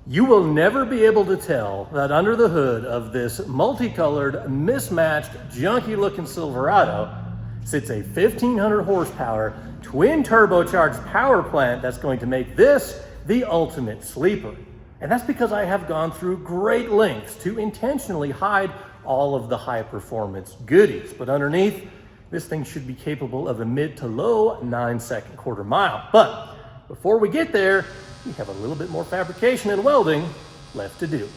You will never be able to tell that under the hood of this multicolored, mismatched, junky looking Silverado sits a 1500 horsepower, twin turbocharged power plant that's going to make this the ultimate sleeper. And that's because I have gone through great lengths to intentionally hide all of the high performance goodies. But underneath, this thing should be capable of a mid to low 9-second quarter mile. But before we get there, we have a little bit more fabrication and welding left to do.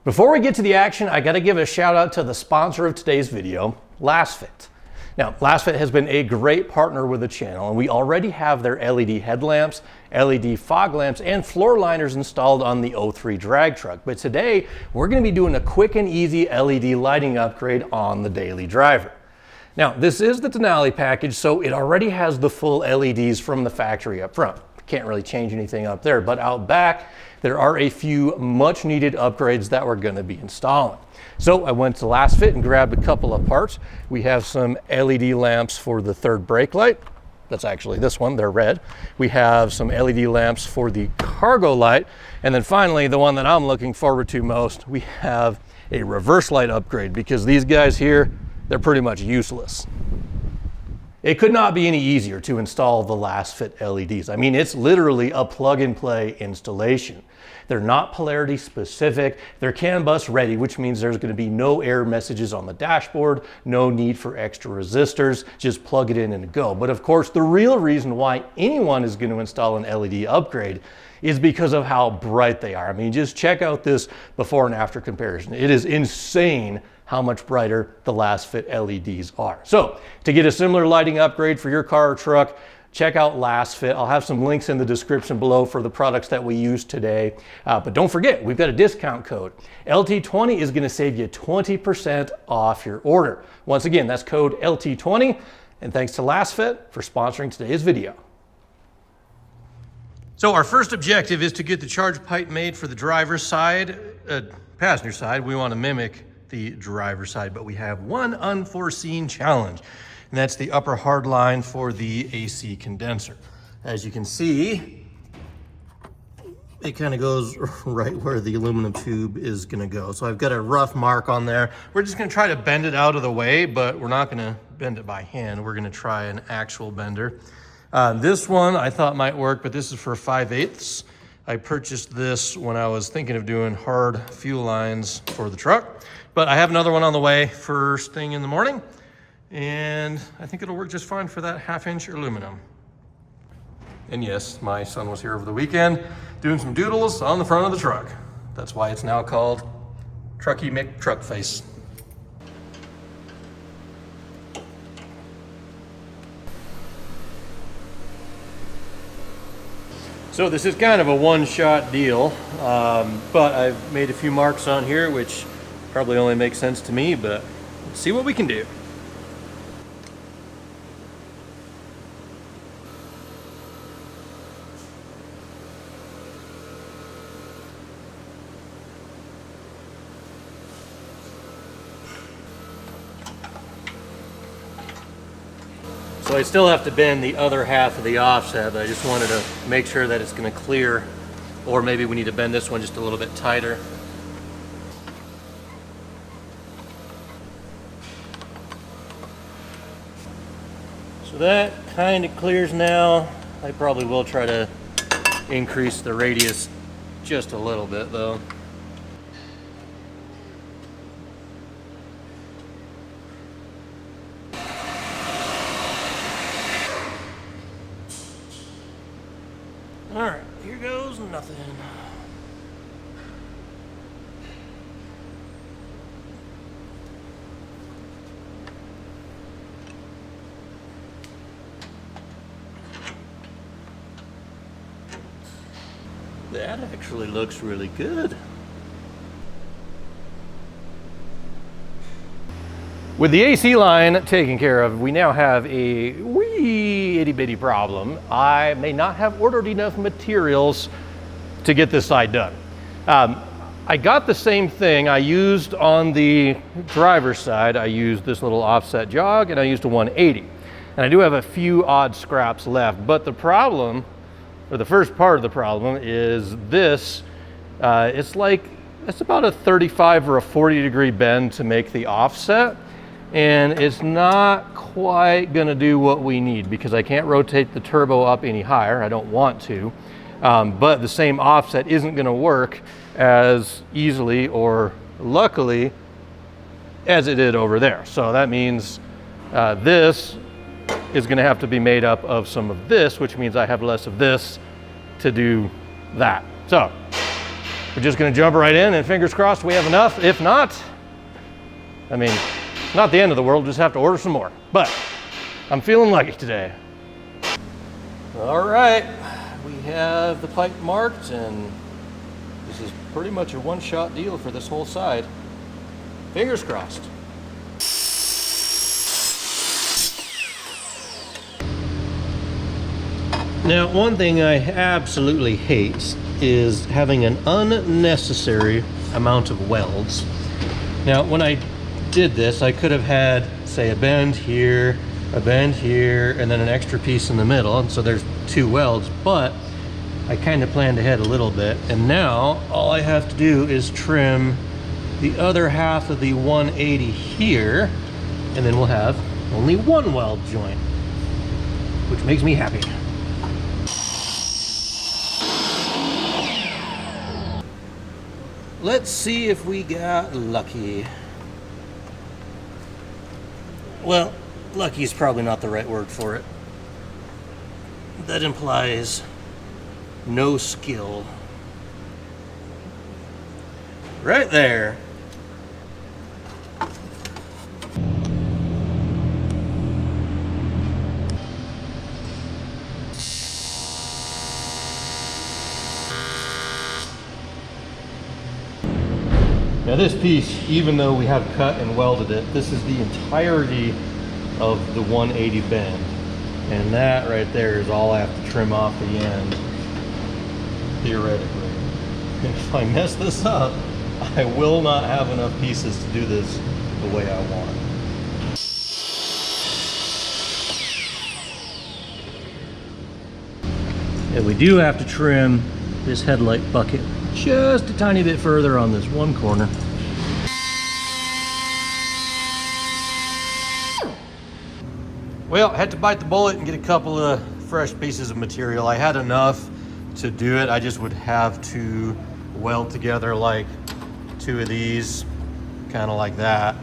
Before we get to the action, I gotta give a shout out to the sponsor of today's video, LastFit. Now, LastFit has been a great partner with the channel, and we already have their LED headlamps, LED fog lamps, and floor liners installed on the 03 drag truck. But today, we're gonna be doing a quick and easy LED lighting upgrade on the daily driver. Now, this is the Denali package, so it already has the full LEDs from the factory up front. Can't really change anything up there, but out back, there are a few much needed upgrades that we're gonna be installing. So I went to LastFit and grabbed a couple of parts. We have some LED lamps for the third brake light. That's actually this one, they're red. We have some LED lamps for the cargo light. And then finally, the one that I'm looking forward to most, we have a reverse light upgrade because these guys here, they're pretty much useless. It could not be any easier to install the LastFit LEDs. I mean, it's literally a plug and play installation. They're not polarity specific, they're CAN bus ready, which means there's gonna be no error messages on the dashboard, no need for extra resistors, just plug it in and go. But of course, the real reason why anyone is gonna install an LED upgrade is because of how bright they are. I mean, just check out this before and after comparison. It is insane how much brighter the LastFit LEDs are. So to get a similar lighting upgrade for your car or truck, check out LastFit. I'll have some links in the description below for the products that we use today. But don't forget, we've got a discount code. LT20 is gonna save you 20% off your order. Once again, that's code LT20. And thanks to LastFit for sponsoring today's video. So our first objective is to get the charge pipe made for the driver's side. Passenger side, we wanna mimic the driver's side, but we have one unforeseen challenge, and that's the upper hard line for the AC condenser. As you can see, it kind of goes right where the aluminum tube is gonna go. So I've got a rough mark on there. We're just gonna try to bend it out of the way, but we're not gonna bend it by hand. We're gonna try an actual bender. This one I thought might work, but this is for 5/8. I purchased this when I was thinking of doing hard fuel lines for the truck, but I have another one on the way first thing in the morning, and I think it'll work just fine for that 1/2-inch aluminum. And yes, my son was here over the weekend doing some doodles on the front of the truck. That's why it's now called Trucky McTruckface. So this is kind of a one-shot deal, but I've made a few marks on here, which probably only makes sense to me, but let's see what we can do. So I still have to bend the other half of the offset, but I just wanted to make sure that it's going to clear, or maybe we need to bend this one just a little bit tighter. So that kind of clears now. I probably will try to increase the radius just a little bit though. All right, here goes nothing. That actually looks really good. With the AC line taken care of, we now have a wee itty bitty problem. I may not have ordered enough materials to get this side done. I got the same thing I used on the driver's side. I used this little offset jog and I used a 180. And I do have a few odd scraps left, but the problem or the first part of the problem is this. It's about a 35 or a 40 degree bend to make the offset, and it's not quite gonna do what we need because I can't rotate the turbo up any higher. I don't want to, but the same offset isn't gonna work as easily or luckily as it did over there. So that means this is gonna have to be made up of some of this, which means I have less of this to do that. So we're just gonna jump right in and fingers crossed we have enough. If not, I mean, not the end of the world, just have to order some more. But I'm feeling lucky today. All right, we have the pipe marked, and this is pretty much a one-shot deal for this whole side. Fingers crossed. Now, one thing I absolutely hate is having an unnecessary amount of welds. Now, when I did this, I could have had, say, a bend here, and then an extra piece in the middle, and so there's 2 welds, but I kind of planned ahead a little bit, and now all I have to do is trim the other half of the 180 here, and then we'll have only 1 weld joint, which makes me happy. Let's see if we got lucky. Well, lucky is probably not the right word for it. That implies no skill. Right there. Now this piece, even though we have cut and welded it, this is the entirety of the 180 bend. And that right there is all I have to trim off the end, theoretically. If I mess this up, I will not have enough pieces to do this the way I want. And we do have to trim this headlight bucket just a tiny bit further on this one corner. Well, I had to bite the bullet and get a couple of fresh pieces of material. I had enough to do it. I just would have to weld together like 2 of these, kind of like that,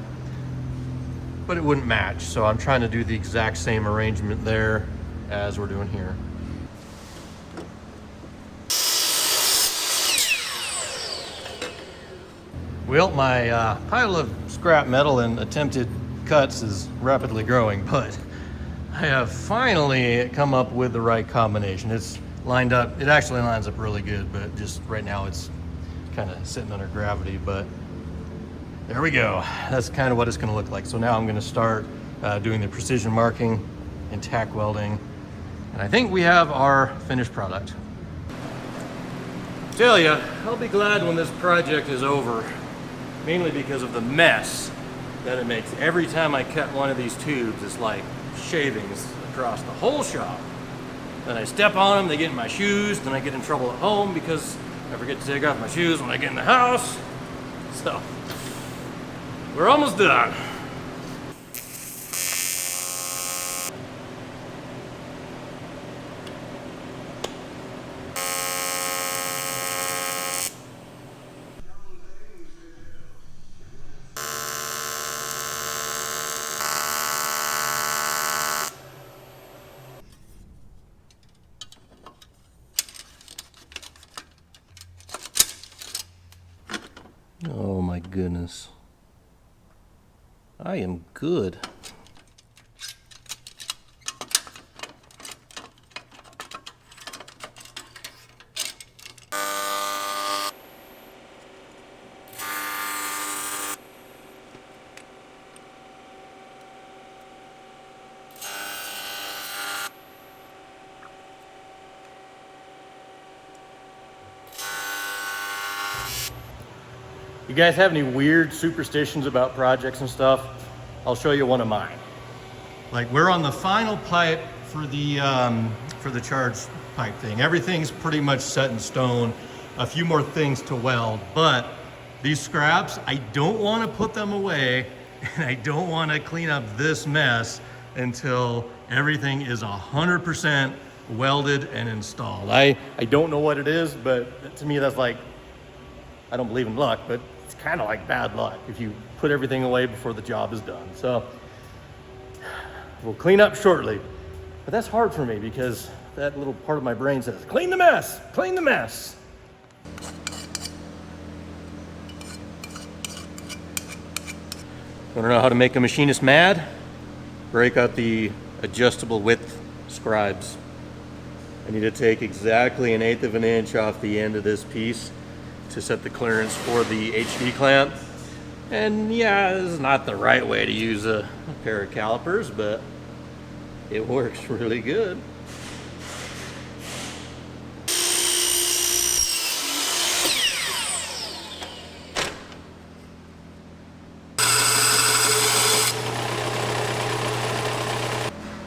but it wouldn't match. So I'm trying to do the exact same arrangement there as we're doing here. Well, my pile of scrap metal and attempted cuts is rapidly growing, but I have finally come up with the right combination. It's lined up, it actually lines up really good, but just right now it's kind of sitting under gravity, but there we go. That's kind of what it's gonna look like. So now I'm gonna start doing the precision marking and tack welding, and I think we have our finished product. Tell ya, I'll be glad when this project is over, mainly because of the mess that it makes. Every time I cut one of these tubes, it's like shavings across the whole shop. Then I step on them, they get in my shoes, then I get in trouble at home because I forget to take off my shoes when I get in the house. So, we're almost done. Oh my goodness. I am good. You guys have any weird superstitions about projects and stuff? I'll show you one of mine. Like, we're on the final pipe for the charge pipe thing. Everything's pretty much set in stone. A few more things to weld, but these scraps, I don't want to put them away, and I don't want to clean up this mess until everything is 100% welded and installed. I don't know what it is, but to me that's like, I don't believe in luck, but it's kind of like bad luck if you put everything away before the job is done. So we'll clean up shortly, but that's hard for me because that little part of my brain says, clean the mess, clean the mess. Want to know how to make a machinist mad? Break out the adjustable width scribes. I need to take exactly 1/8 of an inch off the end of this piece to set the clearance for the HD clamp. And yeah, this is not the right way to use a pair of calipers, but it works really good.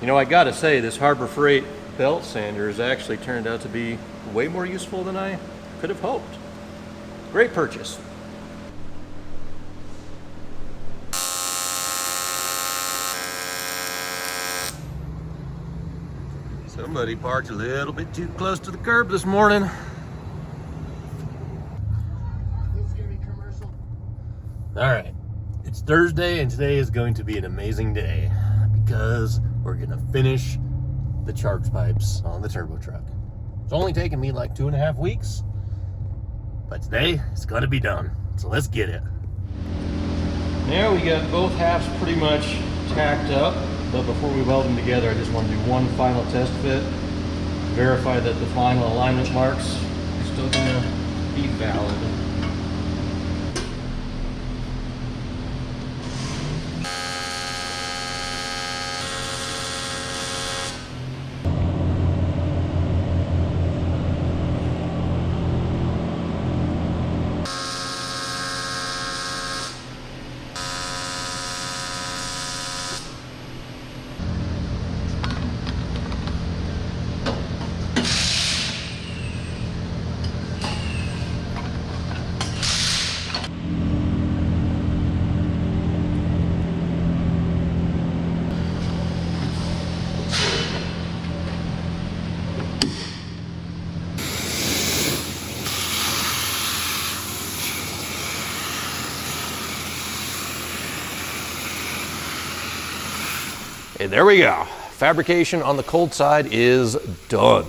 You know, I gotta say, this Harbor Freight belt sander has actually turned out to be way more useful than I could have hoped. Great purchase. Somebody parked a little bit too close to the curb this morning. This is gonna be commercial. All right, it's Thursday and today is going to be an amazing day because we're gonna finish the charge pipes on the turbo truck. It's only taken me like 2.5 weeks, but today it's gonna be done. So let's get it. Now we got both halves pretty much tacked up, but before we weld them together, I just want to do one final test fit, verify that the final alignment marks are still gonna be valid. And there we go. Fabrication on the cold side is done.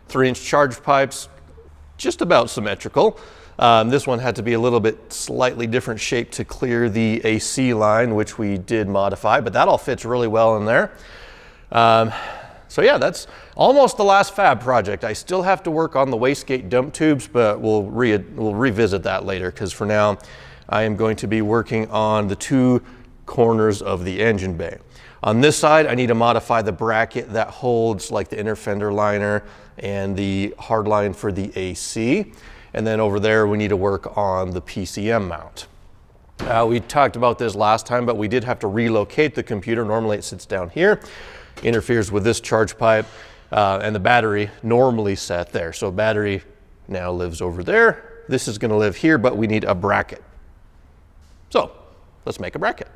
3-inch charge pipes, just about symmetrical. This one had to be a little bit slightly different shape to clear the AC line, which we did modify, but that all fits really well in there. So yeah, that's almost the last fab project. I still have to work on the wastegate dump tubes, but we'll revisit that later, because for now, I am going to be working on the 2 corners of the engine bay. On this side, I need to modify the bracket that holds like the inner fender liner and the hard line for the AC. And then over there, we need to work on the PCM mount. We talked about this last time, but we did have to relocate the computer. Normally it sits down here, interferes with this charge pipe, and the battery normally sat there. So battery now lives over there. This is gonna live here, but we need a bracket. So let's make a bracket.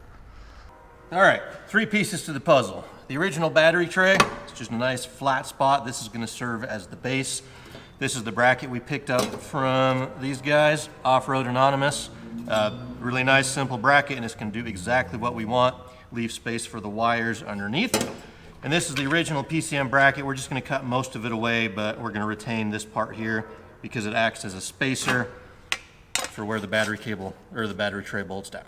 All right, 3 pieces to the puzzle. The original battery tray, it's just a nice flat spot. This is gonna serve as the base. This is the bracket we picked up from these guys, Off-Road Anonymous. Really nice, simple bracket, and it's gonna do exactly what we want. Leave space for the wires underneath. And this is the original PCM bracket. We're just gonna cut most of it away, but we're gonna retain this part here because it acts as a spacer for where the battery cable, or the battery tray bolts down.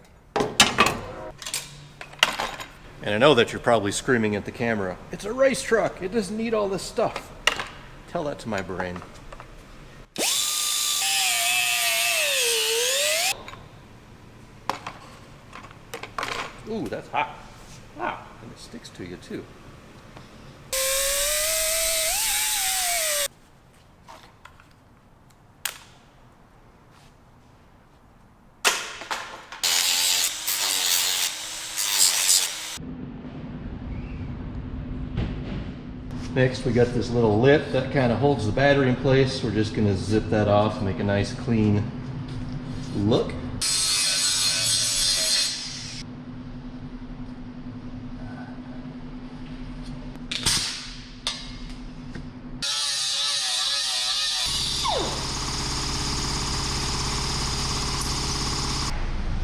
And I know that you're probably screaming at the camera, it's a race truck, it doesn't need all this stuff. Tell that to my brain. Ooh, that's hot. Wow, and it sticks to you too. Next, we got this little lip that kind of holds the battery in place. We're just gonna zip that off, make a nice clean look.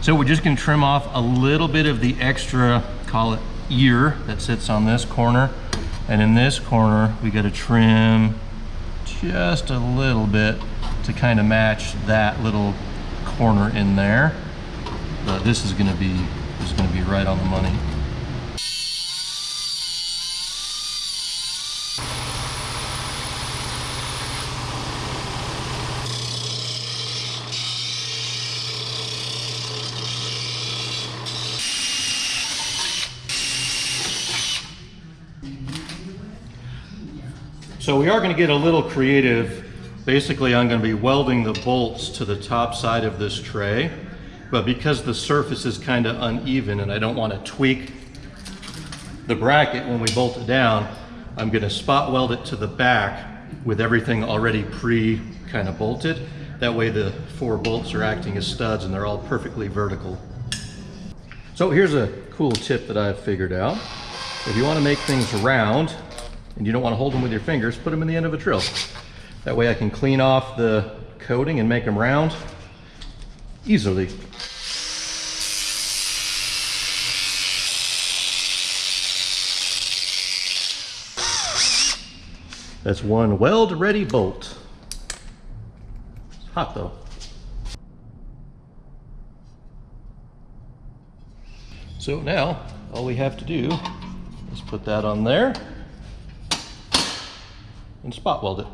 So we're just gonna trim off a little bit of the extra, call it ear, that sits on this corner. And in this corner, we gotta trim just a little bit to kind of match that little corner in there. But this is gonna be right on the money. So we are going to get a little creative. Basically, I'm going to be welding the bolts to the top side of this tray, but because the surface is kind of uneven and I don't want to tweak the bracket when we bolt it down, I'm going to spot weld it to the back with everything already kind of bolted. That way the 4 bolts are acting as studs and they're all perfectly vertical. So here's a cool tip that I've figured out. If you want to make things round, and you don't want to hold them with your fingers, put them in the end of a drill. That way I can clean off the coating and make them round easily. That's one weld-ready bolt. It's hot though. So now, all we have to do is put that on there and spot weld it.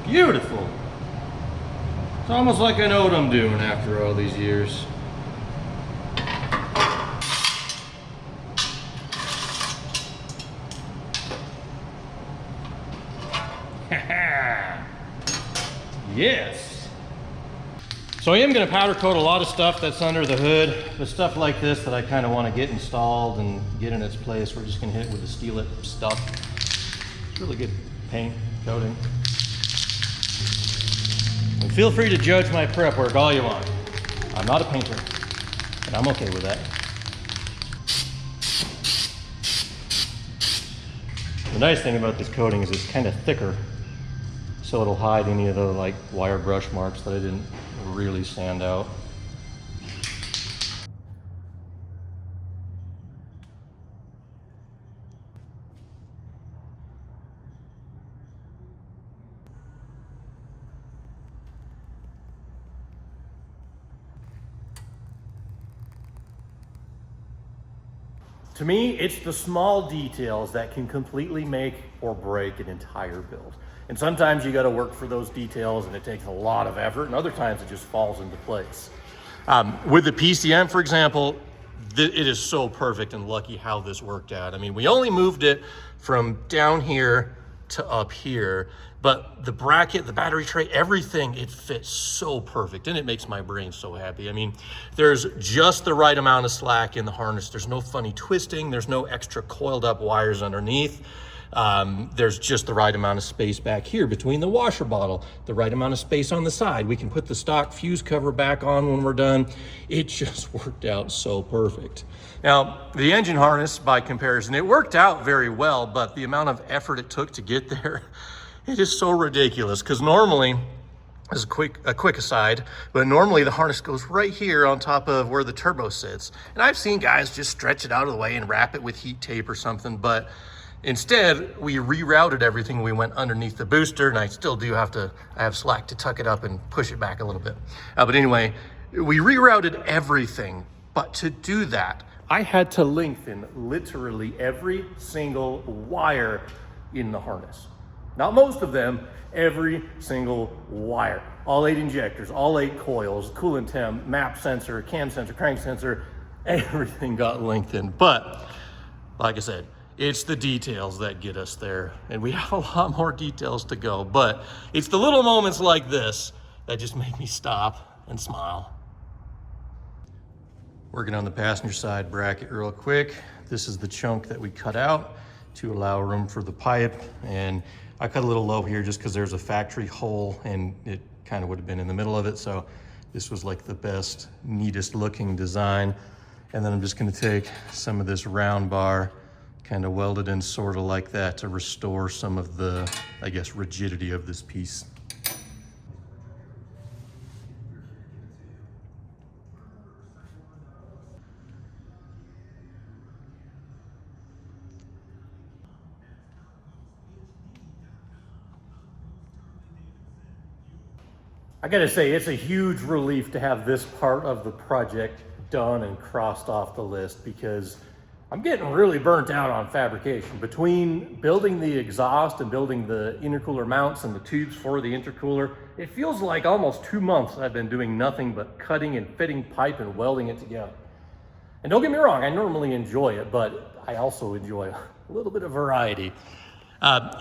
Beautiful. It's almost like I know what I'm doing after all these years. Yes. So I am going to powder coat a lot of stuff that's under the hood, but stuff like this that I kind of want to get installed and get in its place, we're just going to hit it with the Steel It stuff. It's really good paint coating. And feel free to judge my prep work all you want. I'm not a painter, and I'm okay with that. The nice thing about this coating is it's kind of thicker, so it'll hide any of the like wire brush marks that I didn't really sand out. To me, it's the small details that can completely make or break an entire build. And sometimes you got to work for those details and it takes a lot of effort, and other times it just falls into place. With the PCM, for example, it is so perfect and lucky how this worked out. I mean, we only moved it from down here to up here, but the bracket, the battery tray, everything, it fits so perfect, and it makes my brain so happy. I mean, there's just the right amount of slack in the harness. There's no funny twisting. There's no extra coiled up wires underneath. There's just the right amount of space back here between the washer bottle, the right amount of space on the side. We can put the stock fuse cover back on when we're done. It just worked out so perfect. Now, the engine harness, by comparison, it worked out very well, but the amount of effort it took to get there, it is so ridiculous. Because normally, as a quick aside, but normally the harness goes right here on top of where the turbo sits. And I've seen guys just stretch it out of the way and wrap it with heat tape or something, but instead, we rerouted everything. We went underneath the booster, and I still do I have slack to tuck it up and push it back a little bit. But anyway, we rerouted everything. But to do that, I had to lengthen literally every single wire in the harness. Not most of them, every single wire. All 8 injectors, all 8 coils, coolant temp, map sensor, cam sensor, crank sensor, everything got lengthened. But like I said, it's the details that get us there, and we have a lot more details to go, but it's the little moments like this that just make me stop and smile. Working on the passenger side bracket real quick. This is the chunk that we cut out to allow room for the pipe. And I cut a little low here just because there's a factory hole and it kind of would have been in the middle of it. So this was like the best, neatest looking design. And then I'm just gonna take some of this round bar, kind of weld it in sort of like that to restore some of the, I guess, rigidity of this piece. I gotta say, it's a huge relief to have this part of the project done and crossed off the list, because I'm getting really burnt out on fabrication. Between building the exhaust and building the intercooler mounts and the tubes for the intercooler, it feels like almost 2 months I've been doing nothing but cutting and fitting pipe and welding it together. And don't get me wrong, I normally enjoy it, but I also enjoy a little bit of variety.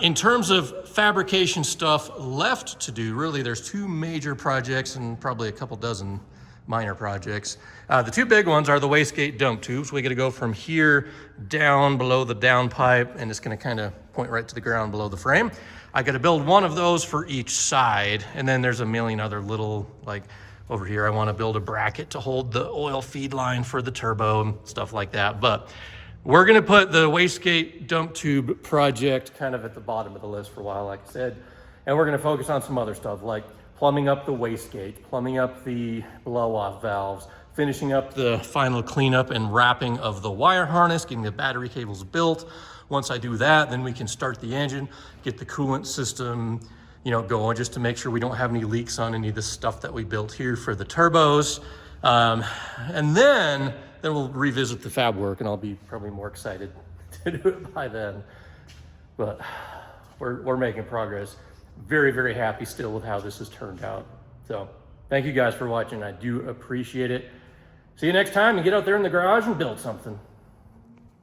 In terms of fabrication stuff left to do, really there's 2 major projects and probably a couple dozen minor projects. The 2 big ones are the wastegate dump tubes. We got to go from here down below the down pipe, and it's going to kind of point right to the ground below the frame. I got to build one of those for each side, and then there's a million other little, like over here I want to build a bracket to hold the oil feed line for the turbo and stuff like that. But we're gonna put the wastegate dump tube project kind of at the bottom of the list for a while, like I said, and we're gonna focus on some other stuff like plumbing up the wastegate, plumbing up the blow-off valves, finishing up the final cleanup and wrapping of the wire harness, getting the battery cables built. Once I do that, then we can start the engine, get the coolant system, going, just to make sure we don't have any leaks on any of the stuff that we built here for the turbos. And then we'll revisit the fab work, and I'll be probably more excited to do it by then. But we're making progress. Very, very happy still with how this has turned out. So thank you guys for watching. I do appreciate it. See you next time, and get out there in the garage and build something.